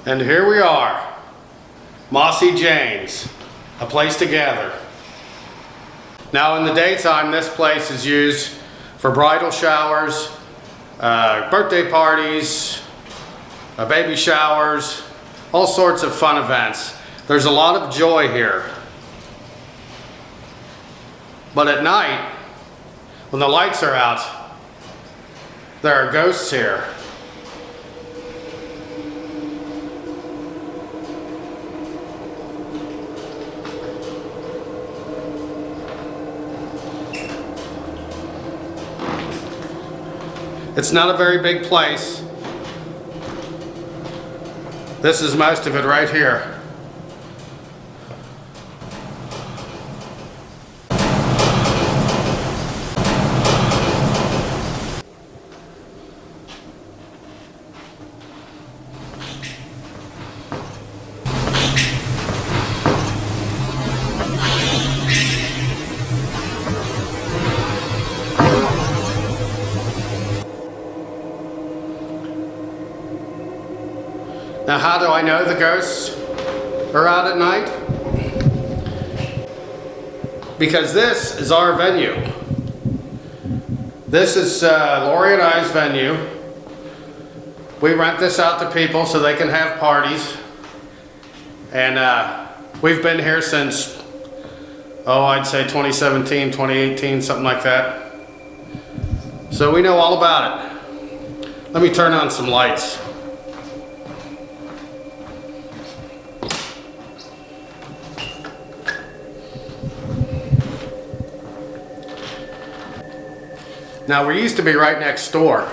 And here we are, Mossie Jane's, a place to gather. Now in the daytime, this place is used for bridal showers, birthday parties, baby showers, all sorts of fun events. There's a lot of joy here. But at night, when the lights are out, there are ghosts here. It's not a very big place. This is most of it right here. Now, how do I know the ghosts are out at night? Because this is our venue. This is Lori and I's venue. We rent this out to people so they can have parties. And we've been here since, I'd say 2017, 2018, something like that. So we know all about it. Let me turn on some lights. Now, we used to be right next door.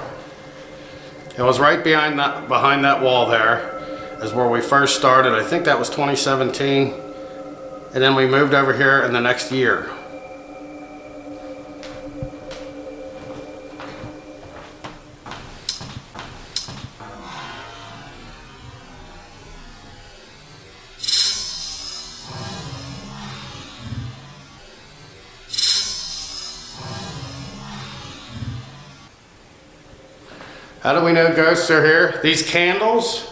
It was right behind that wall there is where we first started. I think that was 2017. And then we moved over here in the next year. How do we know ghosts are here? These candles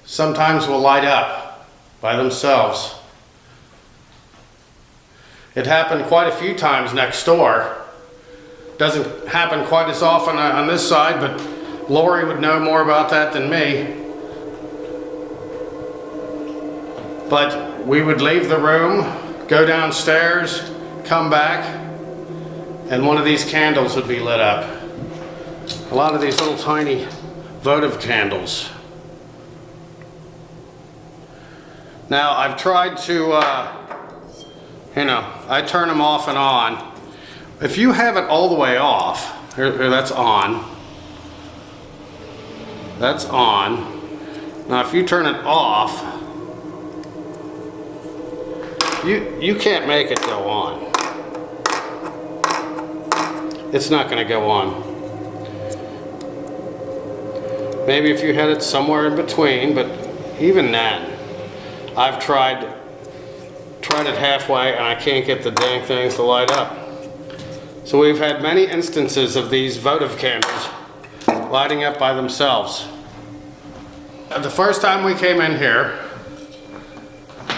sometimes will light up by themselves. It happened quite a few times next door. Doesn't happen quite as often on this side, but Lori would know more about that than me. But we would leave the room, go downstairs, come back, and one of these candles would be lit up. A lot of these little tiny votive candles. Now I've tried to, I turn them off and on. If you have it all the way off, here that's on. That's on. Now if you turn it off, you can't make it go on. It's not going to go on. Maybe if you had it somewhere in between, but even then, I've tried it halfway and I can't get the dang things to light up. So we've had many instances of these votive candles lighting up by themselves. The first time we came in here,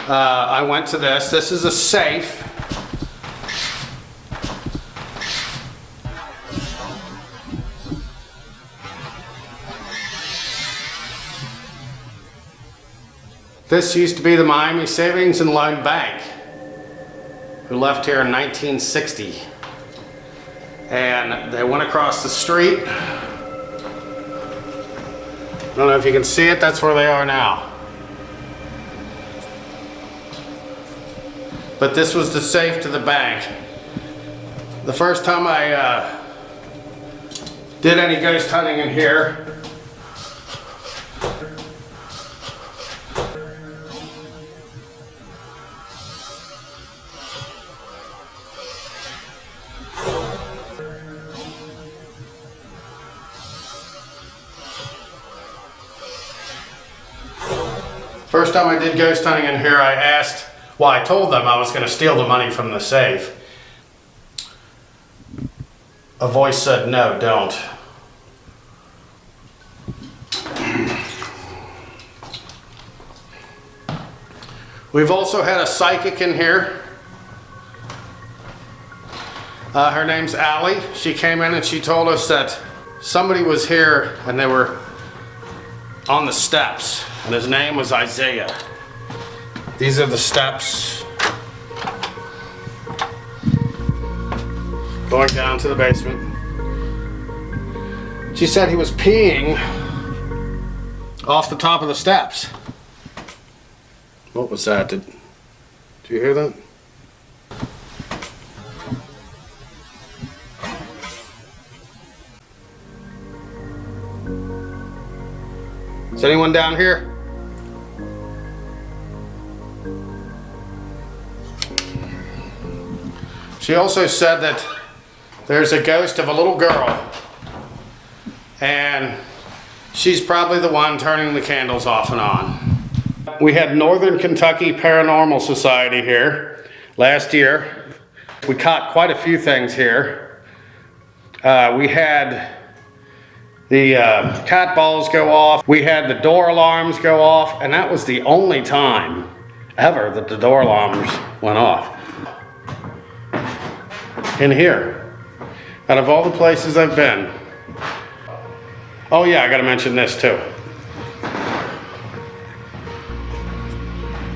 I went to this. This is a safe. This used to be the Miami Savings and Loan Bank, who left here in 1960. And they went across the street. I don't know if you can see it, that's where they are now. But this was the safe to the bank. The first time I did any ghost hunting in here, first time I did ghost hunting in here, I asked, I told them I was going to steal the money from the safe. A voice said, no, don't. We've also had a psychic in here. Her name's Allie. She came in and she told us that somebody was here and they were on the steps, and his name was Isaiah. These are the steps going down to the basement. She said he was peeing off the top of the steps. What was that? Did you hear that? Is anyone down here? She also said that there's a ghost of a little girl, and she's probably the one turning the candles off and on. We had Northern Kentucky Paranormal Society here last year. We caught quite a few things here. We had the cat balls go off. We had the door alarms go off, and that was the only time ever that the door alarms went off. In here, out of all the places I've been. Oh yeah, I gotta mention this too.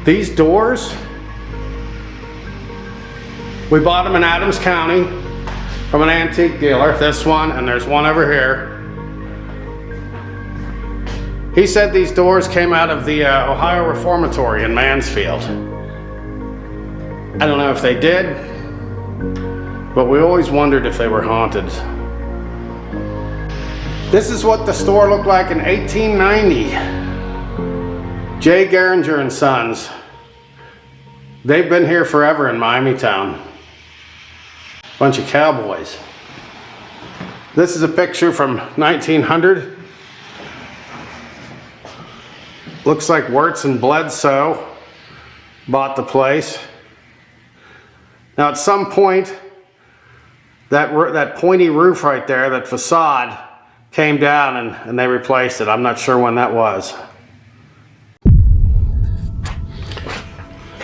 These doors, we bought them in Adams County from an antique dealer. This one, and there's one over here. He said these doors came out of the Ohio Reformatory in Mansfield. I don't know if they did, but we always wondered if they were haunted. This is what the store looked like in 1890. J. Geringer and Sons. They've been here forever in Miamitown. Bunch of cowboys. This is a picture from 1900. Looks like Wirtz and Bledsoe bought the place. Now at some point, that pointy roof right there, that facade, came down and they replaced it. I'm not sure when that was.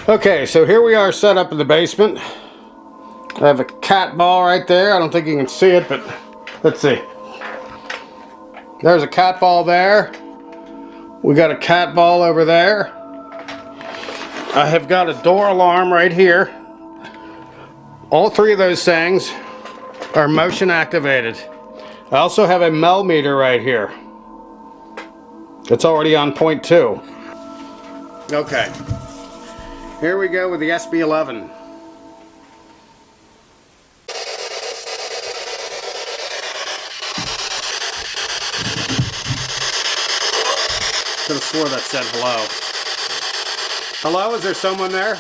Okay, so here we are set up in the basement. I have a cat ball right there. I don't think you can see it, but let's see. There's a cat ball there. We got a cat ball over there. I have got a door alarm right here. All three of those things are motion activated. I also have a Mel meter right here. It's already on point 2. Okay. Here we go with the SB11. Could have swore that said hello. Hello, is there someone there?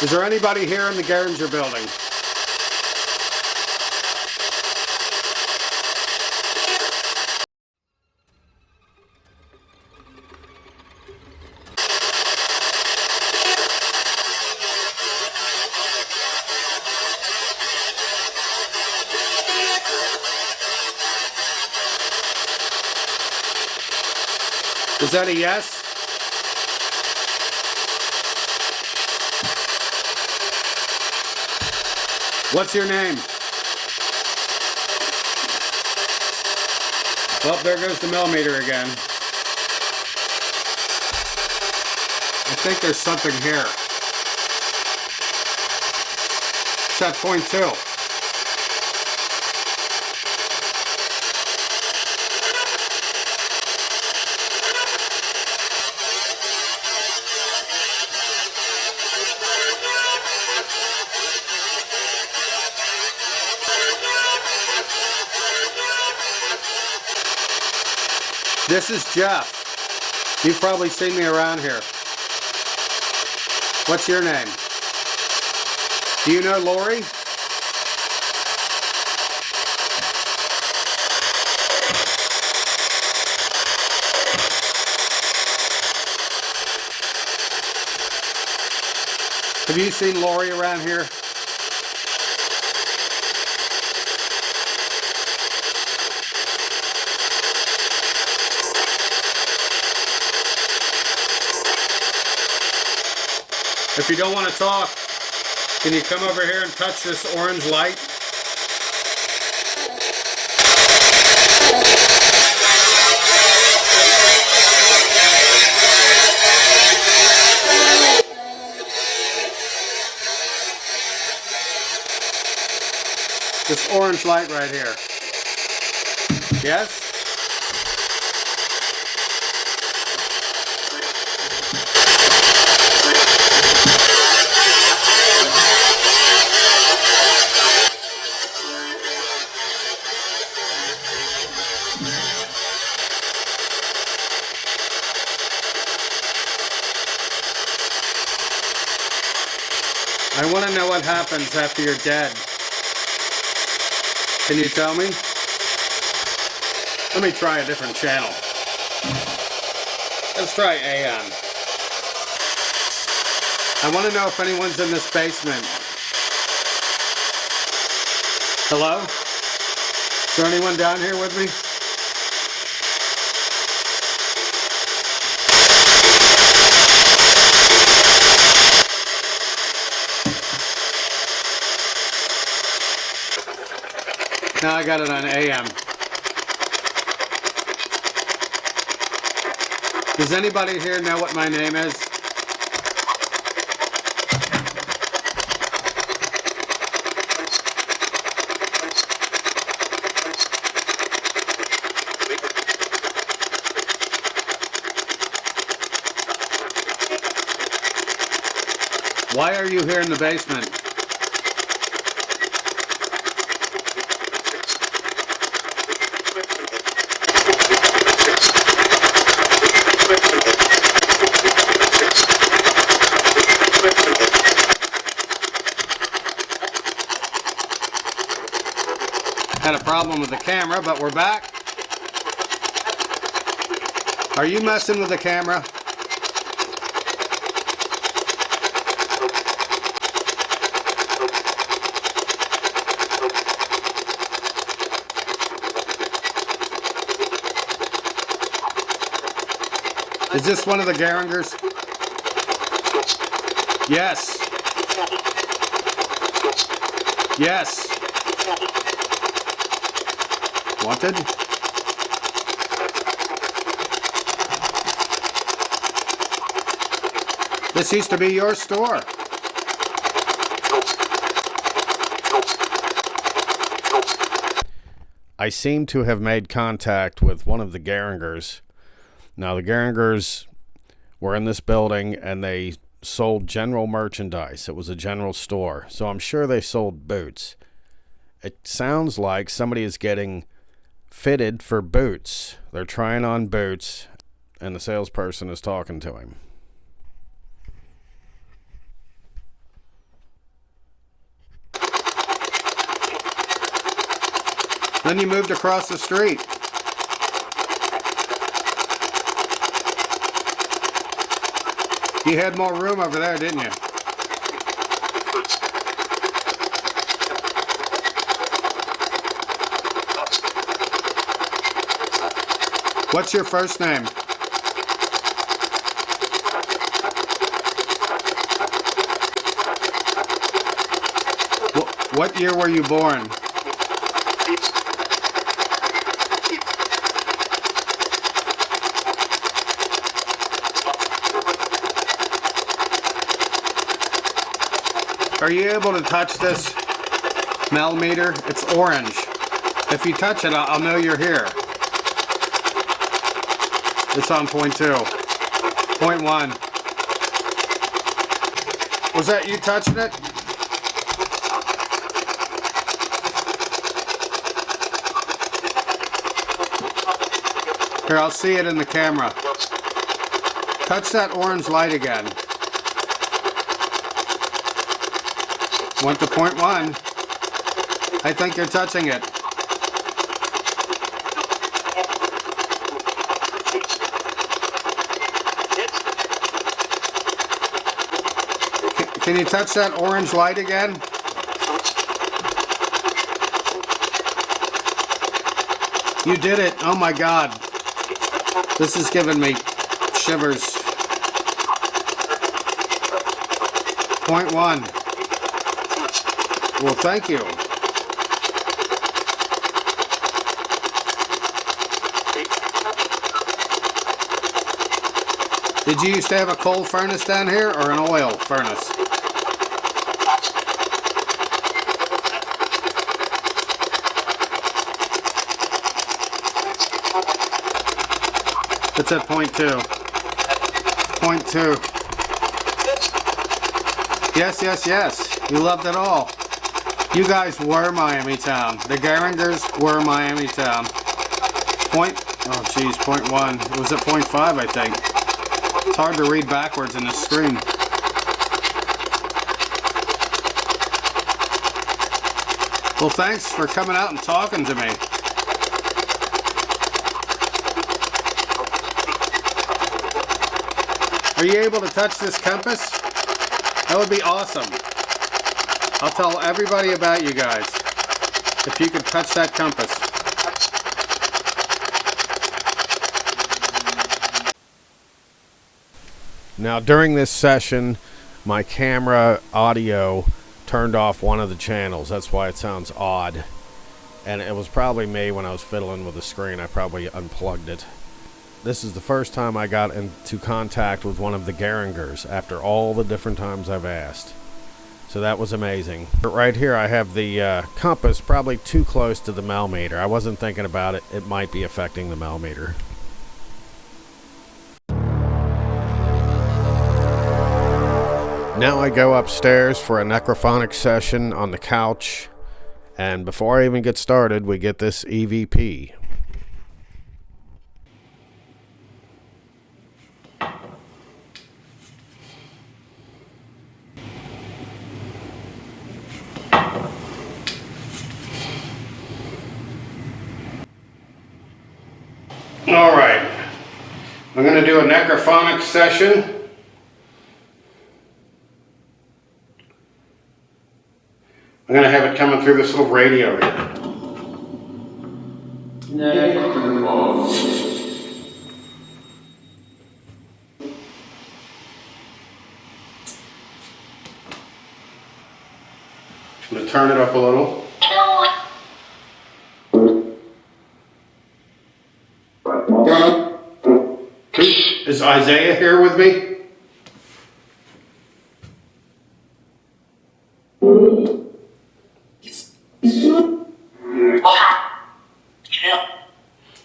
Is there anybody here in the Geringer building? Is that a yes? What's your name? Well, there goes the millimeter again. I think there's something here. It's at point 2. This is Jeff. You've probably seen me around here. What's your name? Do you know Lori? Have you seen Lori around here? If you don't want to talk, can you come over here and touch this orange light? This orange light right here. Yes? I want to know what happens after you're dead. Can you tell me? Let me try a different channel. Let's try AM. I want to know if anyone's in this basement. Hello? Is there anyone down here with me? Now I got it on AM. Does anybody here know what my name is? Why are you here in the basement? Had a problem with the camera, but we're back. Are you messing with the camera? Is this one of the Geringers? Yes. Yes. Wanted? This used to be your store. I seem to have made contact with one of the Geringers. Now, the Geringers were in this building and they sold general merchandise. It was a general store. So I'm sure they sold boots. It sounds like somebody is getting fitted for boots. They're trying on boots and the salesperson is talking to him. Then you moved across the street. You had more room over there, didn't you? What's your first name? What year were you born? Are you able to touch this millimeter? It's orange. If you touch it, I'll know you're here. It's on point 2. Point 1. Was that you touching it? Here, I'll see it in the camera. Touch that orange light again. Went to point 1. I think you're touching it. Can you touch that orange light again? You did it. Oh my God. This is giving me shivers. 0.1. Well, thank you. Did you used to have a coal furnace down here or an oil furnace? It's at 0.2. 0.2. Yes, yes, yes. You loved it all. You guys were Miamitown. The Geringers were Miamitown. Oh geez, 0.1. It was at 0.5, I think. It's hard to read backwards in the screen. Well, thanks for coming out and talking to me. Are you able to touch this compass? That would be awesome. I'll tell everybody about you guys if you could touch that compass. Now during this session, my camera audio turned off one of the channels. That's why it sounds odd. And it was probably me when I was fiddling with the screen. I probably unplugged it. This is the first time I got into contact with one of the Geringers after all the different times I've asked. So that was amazing. But right here I have the compass probably too close to the millimeter. I wasn't thinking about it. It might be affecting the millimeter. Now I go upstairs for a necrophonic session on the couch. And before I even get started, we get this EVP. All right, I'm going to do a necrophonic session. I'm going to have it coming through this little radio here. I'm going to turn it up a little. Is Isaiah here with me?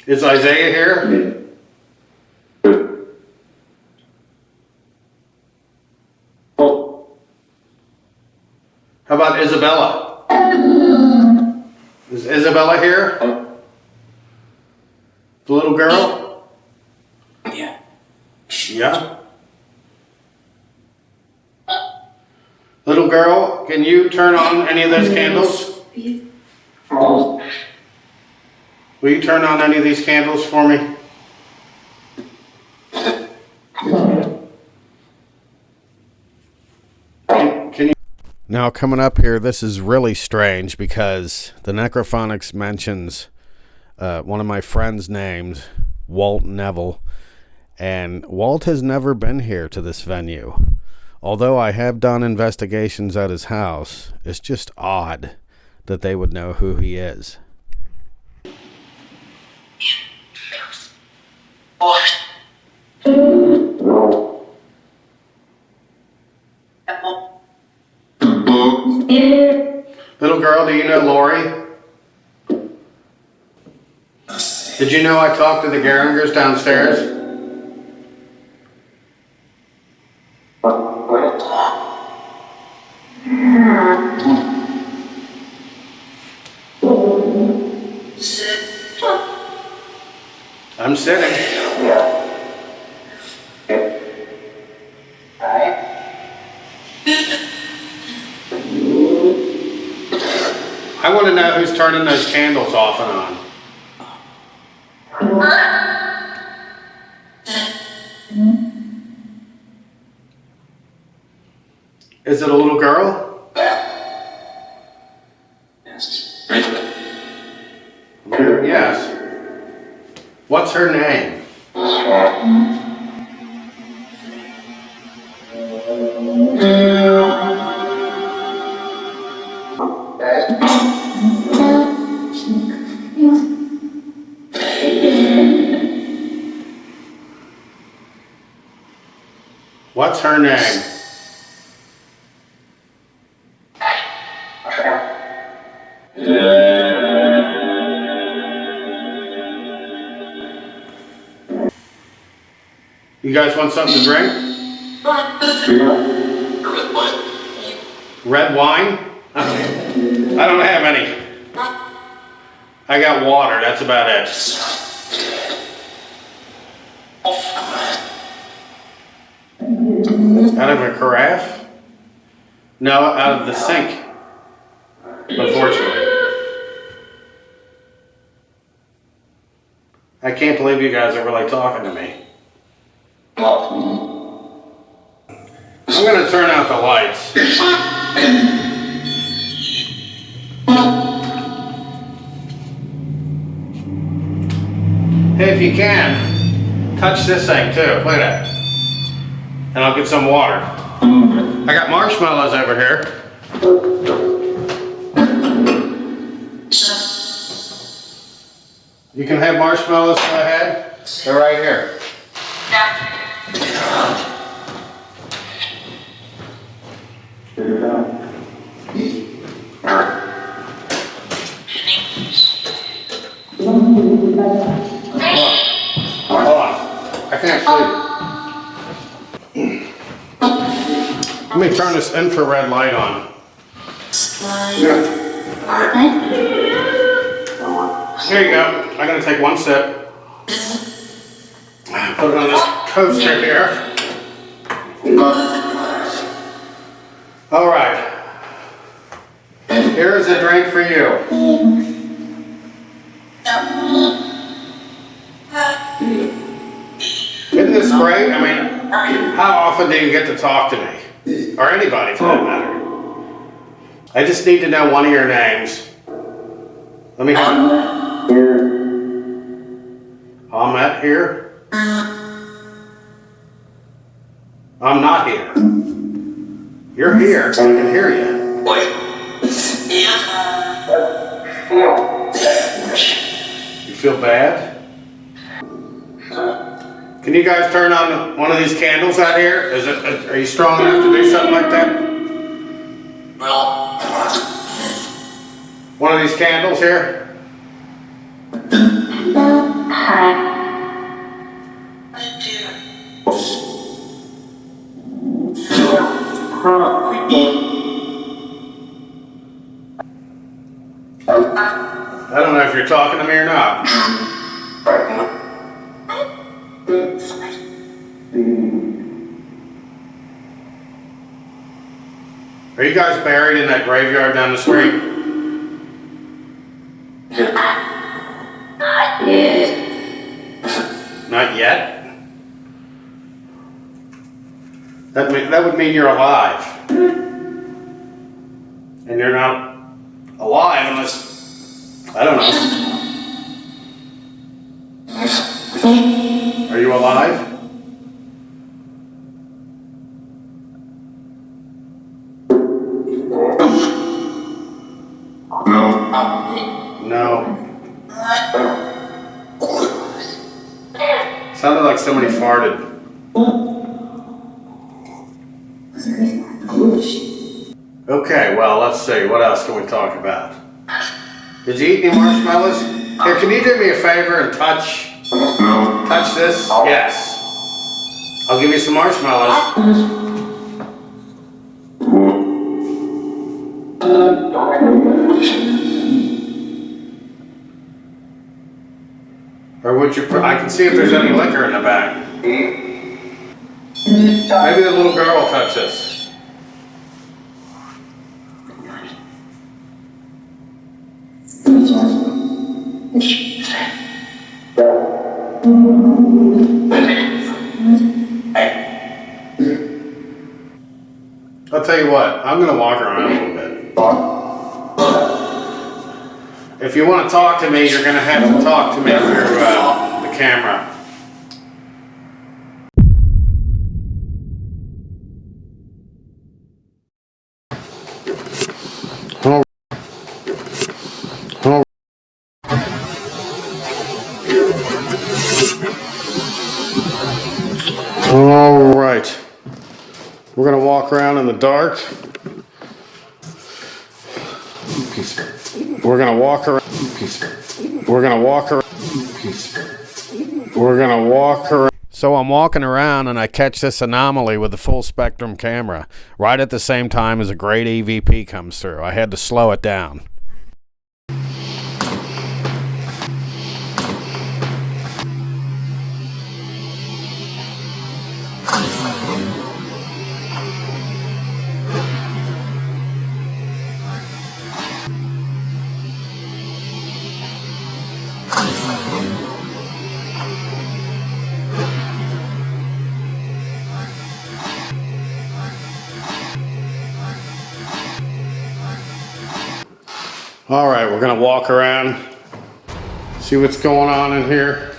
Is Isaiah here? How about Isabella? Is Isabella here? The little girl? Yeah. Yeah? Little girl, can you turn on any of those candles? Will you turn on any of these candles for me? Can you? Now coming up here, this is really strange because the Necrophonics mentions one of my friends' names, Walt Neville, and Walt has never been here to this venue. Although I have done investigations at his house, it's just odd that they would know who he is. Little girl, do you know Lori? Did you know I talked to the Geringers downstairs? I'm sitting. I want to know who's turning those candles off and on. Is it a little girl? Yes. Yes. What's her name? What's her name? You guys want something to drink? Red wine? I don't have any. I got water, that's about it. Out of a carafe? No, out of the sink. Unfortunately. I can't believe you guys are really talking to me. I'm gonna turn out the lights. Hey, if you can, touch this thing too. Look at that. And I'll get some water. I got marshmallows over here. You can have marshmallows, go ahead. They're right here. Hold on. I can't see. Let me turn this infrared light on. Here you go. I'm going to take one sip. Put it on this coaster here. All right. Here's a drink for you. Isn't this great? I mean, how often do you get to talk to me? Or anybody for that matter? I just need to know one of your names. Let me have Ahmet here? I'm not here. You're here, so I can hear you. You feel bad? Can you guys turn on one of these candles out here? Are you strong enough to do something like that? One of these candles here? I don't know if you're talking to me or not. Are you guys buried in that graveyard down the street? Not yet? That would mean you're alive. And you're not alive unless, I don't know. Are you alive? No. Sounded like somebody farted. Okay, well, let's see. What else can we talk about? Did you eat any marshmallows? Here, can you do me a favor and touch this? Yes. I'll give you some marshmallows. Or would you, I can see if there's any liquor in the back. Maybe the little girl will touch this. I'll tell you what, I'm going to walk around a little bit. If you want to talk to me, you're going to have to talk to me through the camera. All right. We're gonna walk around in the dark. We're gonna walk around. We're gonna walk around. We're gonna walk around. So I'm walking around and I catch this anomaly with the full spectrum camera right at the same time as a great EVP comes through. I had to slow it down. All right, we're gonna walk around, see what's going on in here.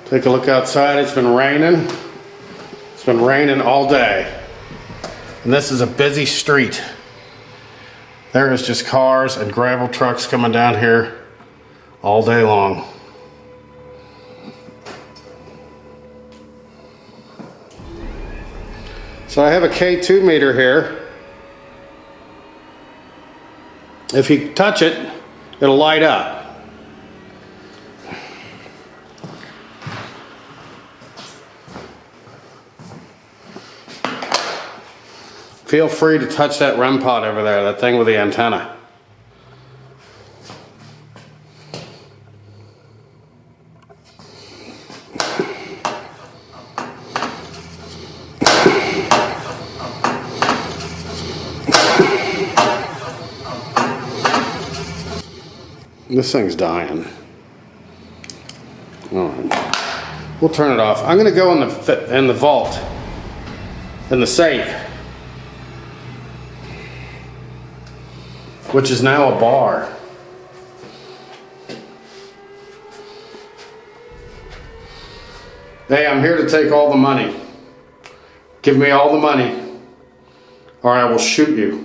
Take a look outside. It's been raining. It's been raining all day. And this is a busy street. There is just cars and gravel trucks coming down here all day long. So I have a K2 meter here. If you touch it, it'll light up. Feel free to touch that REM pod over there, that thing with the antenna. This thing's dying. All right, we'll turn it off. I'm gonna go in the vault, in the safe, which is now a bar. Hey, I'm here to take all the money. Give me all the money, or I will shoot you.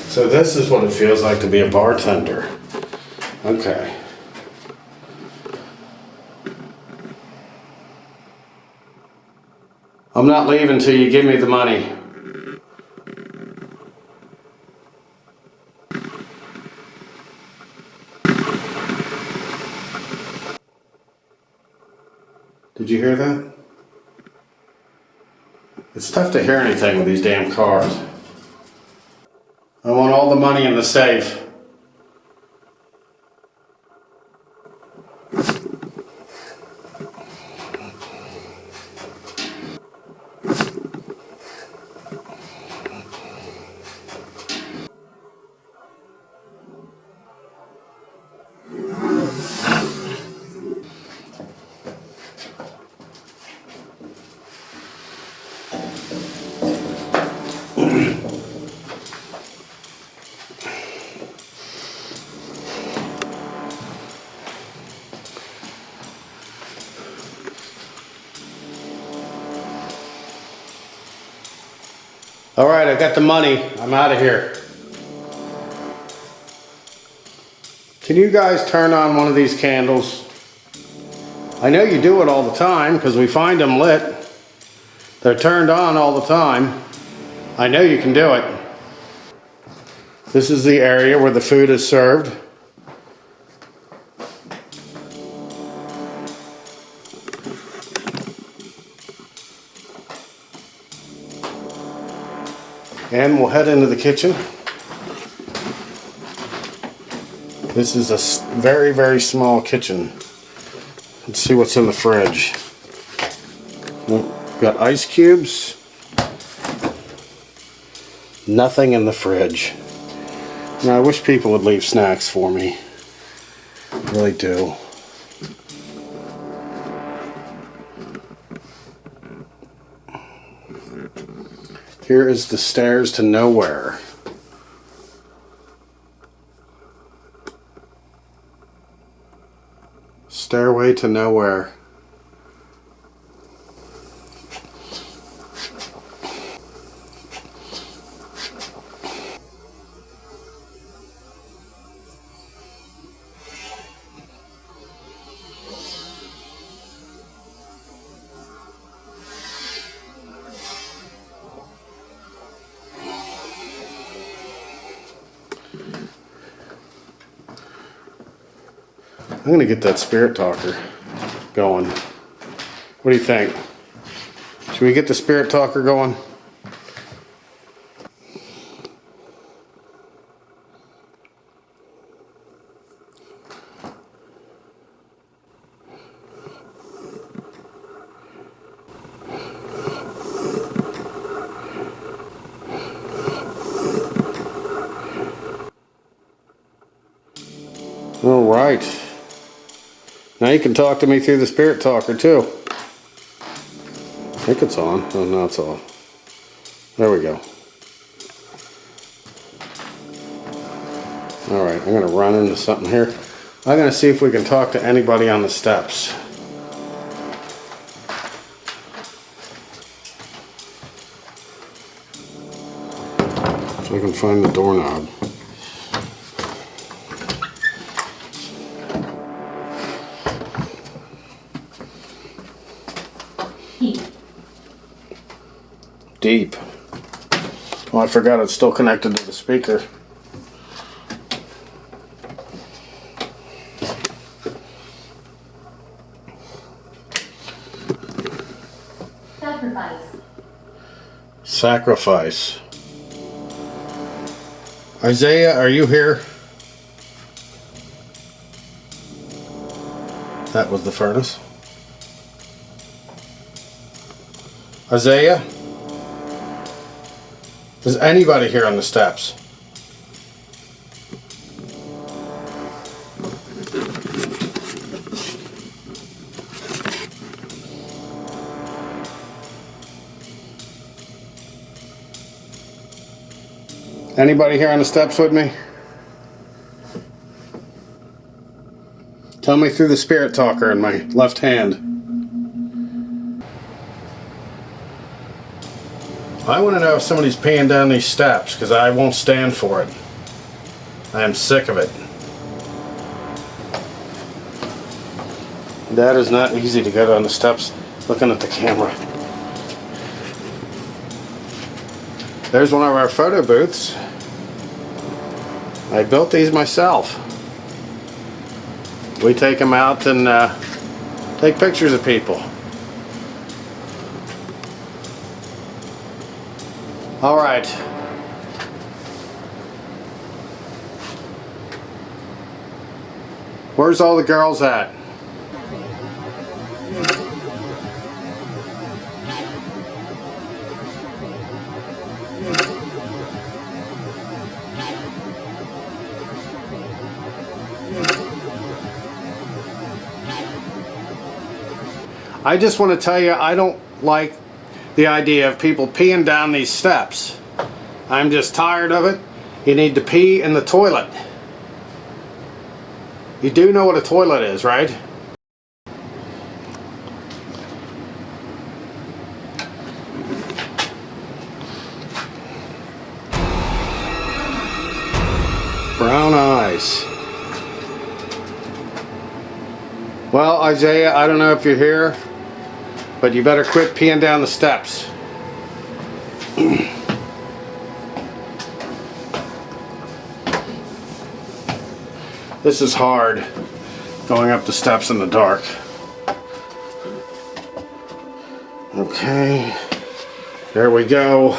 So this is what it feels like to be a bartender. Okay. I'm not leaving till you give me the money. Did you hear that? It's tough to hear anything with these damn cars. I want all the money in the safe. All right, I got the money. I'm out of here. Can you guys turn on one of these candles? I know you do it all the time because we find them lit. They're turned on all the time. I know you can do it. This is the area where the food is served. And we'll head into the kitchen. This is a very, very small kitchen. Let's see what's in the fridge. We've got ice cubes. Nothing in the fridge. Now, I wish people would leave snacks for me. I really do. Here is the stairs to nowhere. stairway to nowhere. I'm gonna get that spirit talker going. What do you think? Should we get the spirit talker going? All right. Now you can talk to me through the spirit talker too. I think it's on. Oh, no, it's off. There we go. All right, I'm gonna run into something here. I'm gonna see if we can talk to anybody on the steps. If I can find the doorknob. Deep. Oh, I forgot it's still connected to the speaker. Sacrifice. Isaiah, are you here? That was the furnace. Isaiah? Is anybody here on the steps? Anybody here on the steps with me? Tell me through the spirit talker in my left hand. I want to know if somebody's peeing down these steps, because I won't stand for it. I am sick of it. That is not easy to go down the steps looking at the camera. There's one of our photo booths. I built these myself. We take them out and take pictures of people. All right. Where's all the girls at? I just want to tell you, I don't like the idea of people peeing down these steps. I'm just tired of it. You need to pee in the toilet. You do know what a toilet is, right? Brown eyes. Well, Isaiah, I don't know if you're here, but you better quit peeing down the steps. This is hard, going up the steps in the dark. Okay, there we go.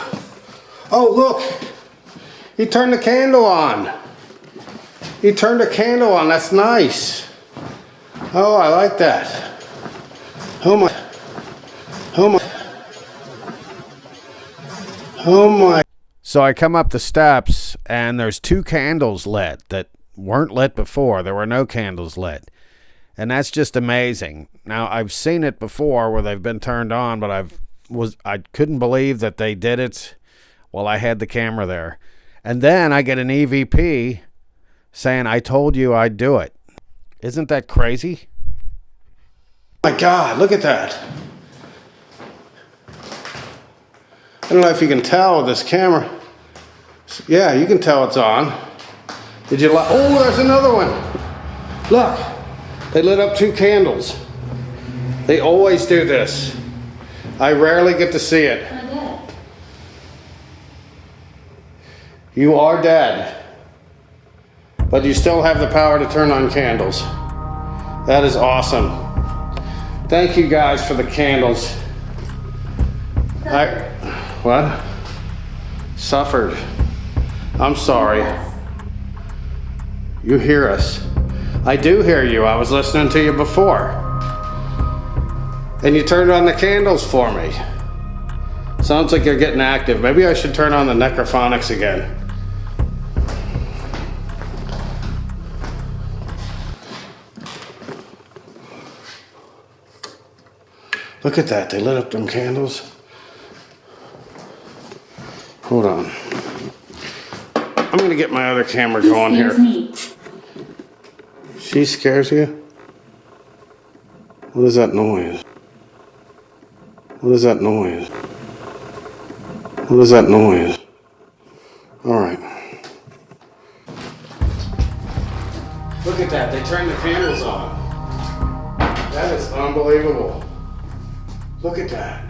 Oh, look, he turned the candle on. He turned the candle on, that's nice. Oh, I like that. Oh my. Oh my. Oh my. So I come up the steps and there's 2 candles lit that weren't lit before. There were no candles lit. And that's just amazing. Now, I've seen it before where they've been turned on, but I couldn't believe that they did it while I had the camera there. And then I get an EVP saying, I told you I'd do it. Isn't that crazy? My God, look at that. I don't know if you can tell with this camera. Yeah, you can tell it's on. Did you like? Oh, there's another one. Look, they lit up 2 candles. They always do this. I rarely get to see it. I'm dead. You are dead. But you still have the power to turn on candles. That is awesome. Thank you guys for the candles. What? Suffered. I'm sorry. You hear us. I do hear you. I was listening to you before. And you turned on the candles for me. Sounds like you're getting active. Maybe I should turn on the necrophonics again. Look at that. They lit up them candles. Hold on. I'm going to get my other camera going here. She scares you? What is that noise? What is that noise? What is that noise? Alright. Look at that. They turned the candles on. That is unbelievable. Look at that.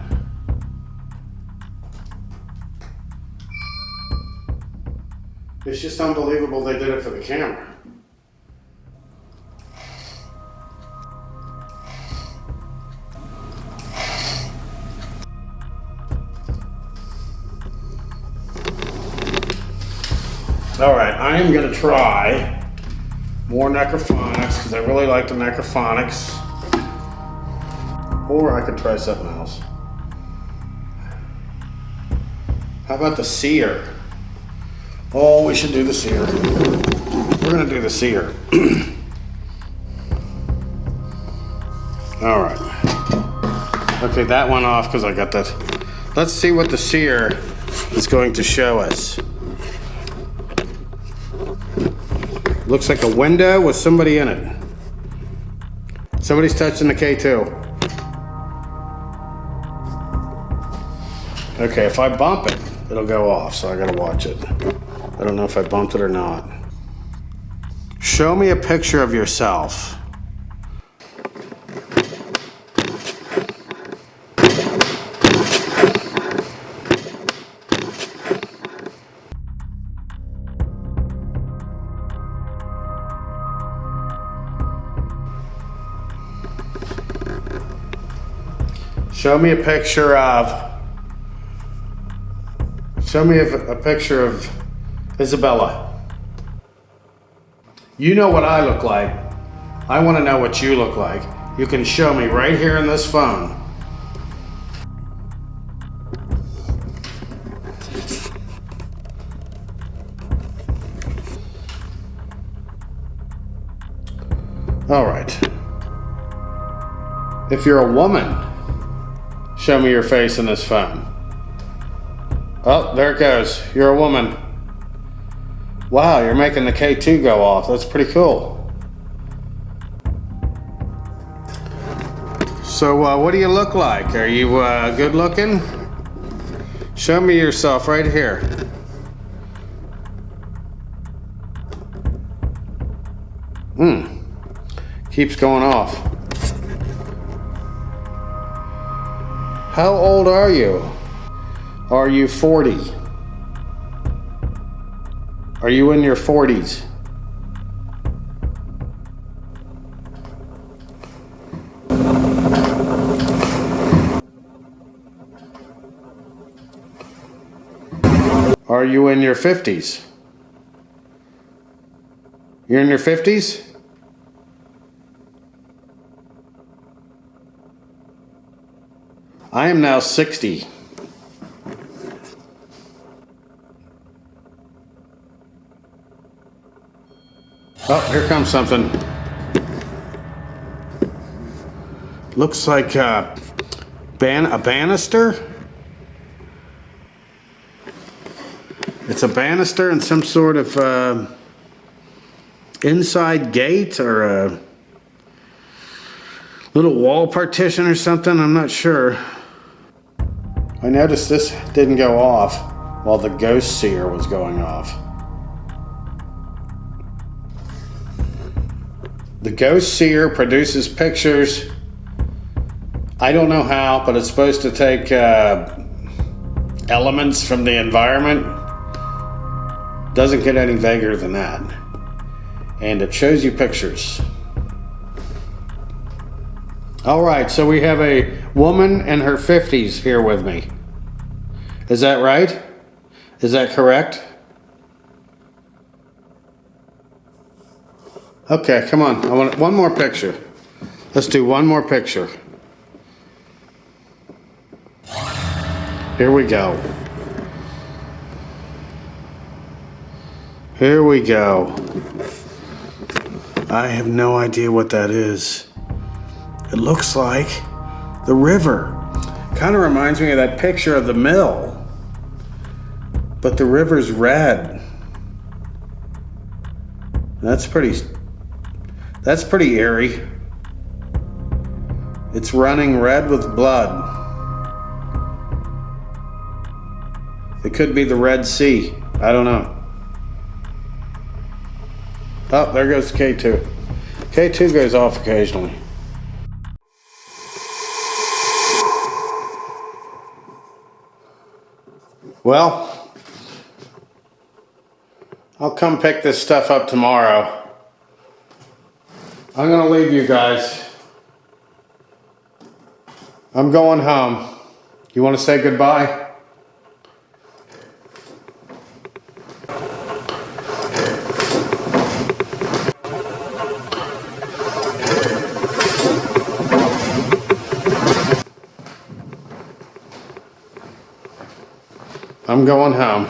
It's just unbelievable they did it for the camera. All right, I am gonna try more necrophonics because I really like the necrophonics. Or I could try something else. How about the Seer? Oh, we should do the Seer. We're gonna do the Seer. All right. Okay, that went off because I got that. Let's see what the Seer is going to show us. Looks like a window with somebody in it. Somebody's touching the K2. Okay, if I bump it, it'll go off, so I gotta watch it. I don't know if I bumped it or not. Show me a picture of yourself. Show me a picture of Isabella. You know what I look like. I want to know what you look like. You can show me right here in this phone. All right. If you're a woman, show me your face in this phone. Oh, there it goes. You're a woman. Wow, you're making the K2 go off. That's pretty cool. So, what do you look like? Are you good looking? Show me yourself right here. Keeps going off. How old are you? Are you 40? Are you in your 40s? Are you in your 50s? You're in your 50s? I am now 60. Oh, here comes something. Looks like a banister. It's a banister and some sort of inside gate or a... little wall partition or something, I'm not sure. I noticed this didn't go off while the ghost seer was going off. The ghost seer produces pictures. I don't know how, but it's supposed to take elements from the environment. Doesn't get any vaguer than that. And it shows you pictures. All right, so we have a woman in her 50s here with me. Is that right? Is that correct? Okay, come on. I want one more picture. Let's do one more picture. Here we go. Here we go. I have no idea what that is. It looks like the river. Kind of reminds me of that picture of the mill. But the river's red. That's pretty eerie. It's running red with blood. It could be the Red Sea. I don't know. Oh, there goes K2. K2 goes off occasionally. Well, I'll come pick this stuff up tomorrow. I'm gonna leave you guys. I'm going home. You want to say goodbye? I'm going home.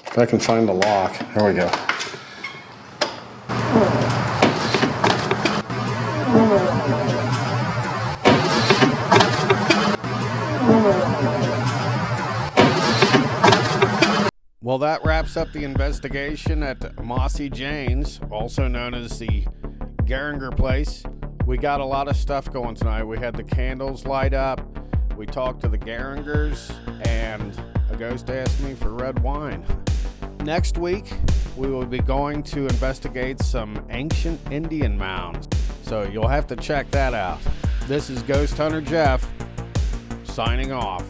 If I can find the lock. Here we go. Well, that wraps up the investigation at Mossie Jane's, also known as the Geringer place. We got a lot of stuff going tonight. We had the candles light up. We talked to the Geringers, and a ghost asked me for red wine. Next week, we will be going to investigate some ancient Indian mounds. So you'll have to check that out. This is Ghost Hunter Jeff, signing off.